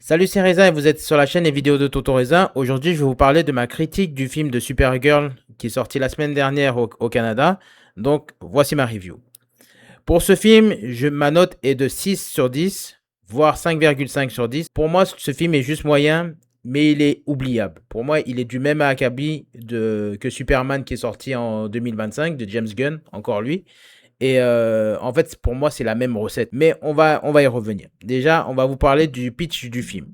Salut, c'est Reza et vous êtes sur la chaîne et vidéos de Toto Reza. Aujourd'hui, je vais vous parler de ma critique du film de Supergirl qui est sorti la semaine dernière au Canada. Donc, voici ma review. Pour ce film, ma note est de 6 sur 10, voire 5,5 sur 10. Pour moi, ce film est juste moyen, mais il est oubliable. Pour moi, il est du même acabit que Superman qui est sorti en 2025 de James Gunn, encore lui. Et en fait, pour moi, c'est la même recette. Mais on va y revenir. Déjà, on va vous parler du pitch du film.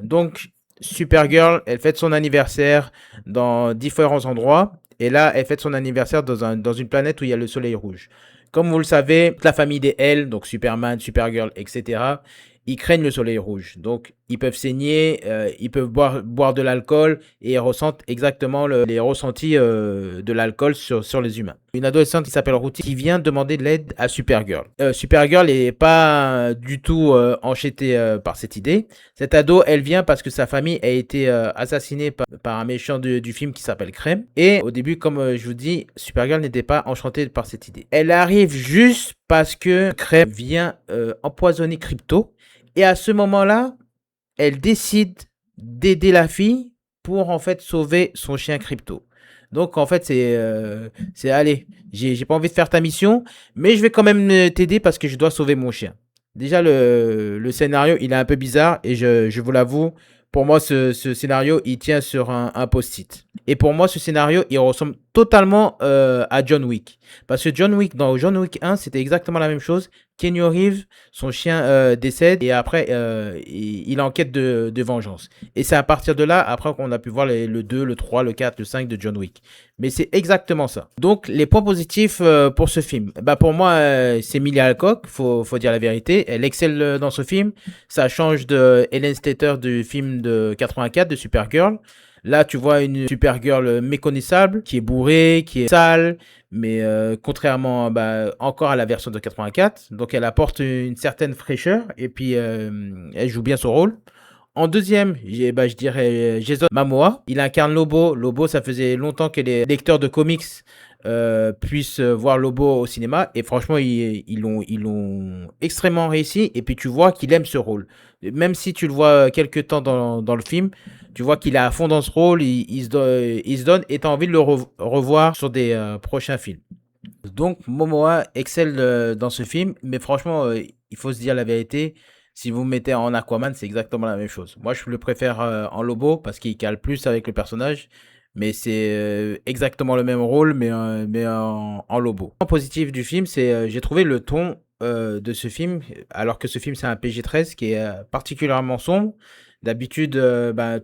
Donc, Supergirl, elle fête son anniversaire dans différents endroits. Et là, elle fête son anniversaire dans une planète où il y a le soleil rouge. Comme vous le savez, toute la famille des L, donc Superman, Supergirl, etc., ils craignent le soleil rouge. Donc, ils peuvent saigner, ils peuvent boire de l'alcool et ils ressentent exactement les ressentis de l'alcool sur les humains. Une adolescente qui s'appelle Ruthie qui vient demander de l'aide à Supergirl. Supergirl n'est pas du tout enchantée par cette idée. Cette ado, elle vient parce que sa famille a été assassinée par un méchant du film qui s'appelle Crème. Et au début, comme je vous dis, Supergirl n'était pas enchantée par cette idée. Elle arrive juste parce que Crème vient empoisonner Crypto. Et à ce moment-là, elle décide d'aider la fille pour en fait sauver son chien Crypto. Donc en fait c'est allez, j'ai pas envie de faire ta mission, mais je vais quand même t'aider parce que je dois sauver mon chien. Déjà le scénario il est un peu bizarre et je vous l'avoue, pour moi ce scénario il tient sur un post-it. Et pour moi ce scénario il ressemble totalement à John Wick. Parce que dans John Wick 1 c'était exactement la même chose. Keanu Reeves, son chien décède et après il enquête de vengeance. Et c'est à partir de là, après qu'on a pu voir le 2, le 3, le 4, le 5 de John Wick. Mais c'est exactement ça. Donc les points positifs pour ce film. Bah, pour moi, c'est Emilia Clarke, faut dire la vérité. Elle excelle dans ce film. Ça change de Helen Slater du film de 84 de Supergirl. Là, tu vois une Supergirl méconnaissable, qui est bourrée, qui est sale, mais contrairement encore à la version de 84. Donc, elle apporte une certaine fraîcheur et puis elle joue bien son rôle. En deuxième, je dirais Jason Momoa. Il incarne Lobo. Lobo, ça faisait longtemps que les lecteurs de comics puissent voir Lobo au cinéma. Et franchement, ils l'ont extrêmement réussi. Et puis, tu vois qu'il aime ce rôle. Même si tu le vois quelques temps dans le film, tu vois qu'il est à fond dans ce rôle. Il se donne et tu as envie de le revoir sur des prochains films. Donc, Momoa excelle dans ce film. Mais franchement, il faut se dire la vérité. Si vous mettez en Aquaman, c'est exactement la même chose. Moi, je le préfère en Lobo parce qu'il cale plus avec le personnage. Mais c'est exactement le même rôle, mais en Lobo. Le point positif du film, c'est j'ai trouvé le ton de ce film, alors que ce film, c'est un PG-13 qui est particulièrement sombre. D'habitude,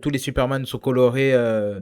tous les Superman sont colorés,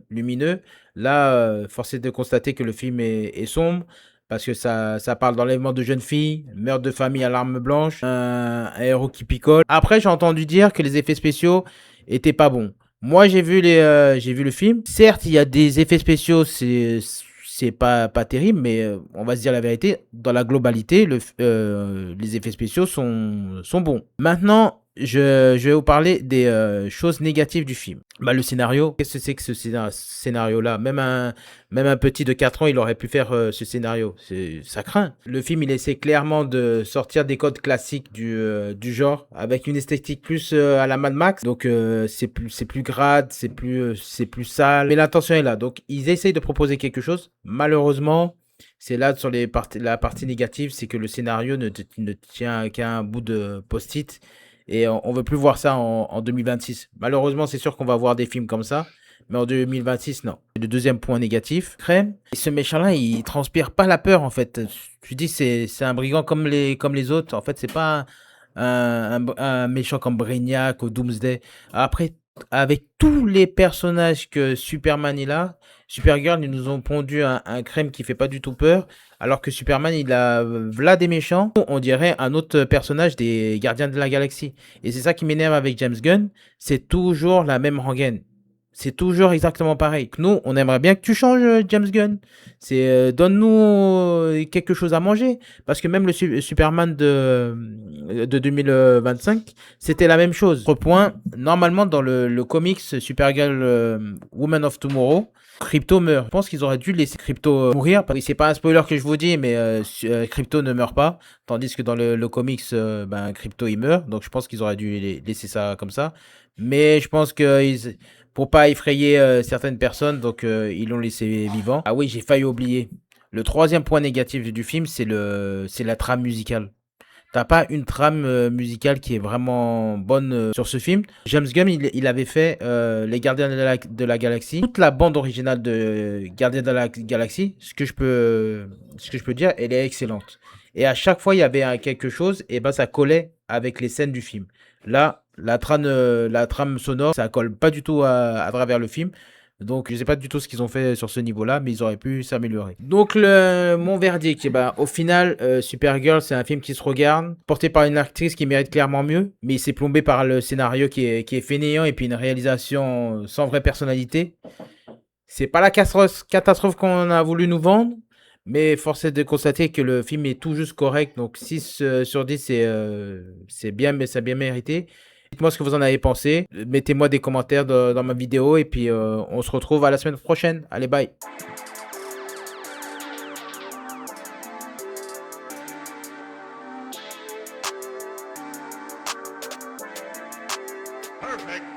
lumineux. Là, force est de constater que le film est sombre. Parce que ça parle d'enlèvement de jeunes filles, meurtre de famille à l'arme blanche, un héros qui picole. Après, j'ai entendu dire que les effets spéciaux étaient pas bons. Moi, j'ai vu le film. Certes, il y a des effets spéciaux, c'est pas terrible, mais on va se dire la vérité. Dans la globalité, les effets spéciaux sont bons. Maintenant, je vais vous parler des choses négatives du film. Bah, le scénario, qu'est-ce que c'est que ce scénario-là? Même un petit de 4 ans, il aurait pu faire ce scénario. Ça craint. Le film, il essaie clairement de sortir des codes classiques du genre, avec une esthétique plus à la Mad Max. Donc, c'est plus grade, c'est plus sale. Mais l'intention est là. Donc, ils essayent de proposer quelque chose. Malheureusement, c'est là sur la partie négative, c'est que le scénario ne tient qu'à un bout de post-it. Et on veut plus voir ça en 2026. Malheureusement, c'est sûr qu'on va voir des films comme ça. Mais en 2026, non. Le deuxième point négatif, Crème. Et ce méchant-là, il transpire pas la peur, en fait. Tu dis, c'est un brigand comme les autres. En fait, c'est pas un méchant comme Brainiac ou Doomsday. Après, avec tous les personnages que Superman il a, Supergirl, ils nous ont pondu un Crème qui fait pas du tout peur. Alors que Superman, il a v'là des méchants. On dirait un autre personnage des Gardiens de la Galaxie. Et c'est ça qui m'énerve avec James Gunn. C'est toujours la même rengaine. C'est toujours exactement pareil. Nous, on aimerait bien que tu changes, James Gunn. C'est donne-nous quelque chose à manger. Parce que même le Superman de 2025, c'était la même chose. Autre point, normalement, dans le comics Supergirl Woman of Tomorrow, Crypto meurt. Je pense qu'ils auraient dû laisser Crypto mourir. Parce que c'est pas un spoiler que je vous dis, mais Crypto ne meurt pas. Tandis que dans le comics, Crypto il meurt. Donc je pense qu'ils auraient dû laisser ça comme ça. Mais je pense que pour pas effrayer certaines personnes, donc ils l'ont laissé vivant. Ah oui, j'ai failli oublier. Le troisième point négatif du film, c'est la trame musicale. T'as pas une trame musicale qui est vraiment bonne sur ce film. James Gunn, il avait fait Les Gardiens de la Galaxie. Toute la bande originale de Gardiens de la Galaxie, ce que je peux dire, elle est excellente. Et à chaque fois, il y avait quelque chose, et ben ça collait avec les scènes du film. Là, la trame sonore, ça colle pas du tout à travers le film. Donc, je sais pas du tout ce qu'ils ont fait sur ce niveau-là, mais ils auraient pu s'améliorer. Donc, mon verdict, eh ben, au final, Supergirl, c'est un film qui se regarde, porté par une actrice qui mérite clairement mieux, mais il s'est plombé par le scénario qui est fainéant et puis une réalisation sans vraie personnalité. C'est pas la catastrophe qu'on a voulu nous vendre, mais force est de constater que le film est tout juste correct. Donc 6 sur 10, c'est bien, mais ça a bien mérité. Dites-moi ce que vous en avez pensé. Mettez-moi des commentaires dans ma vidéo et puis on se retrouve à la semaine prochaine. Allez, bye. Perfect.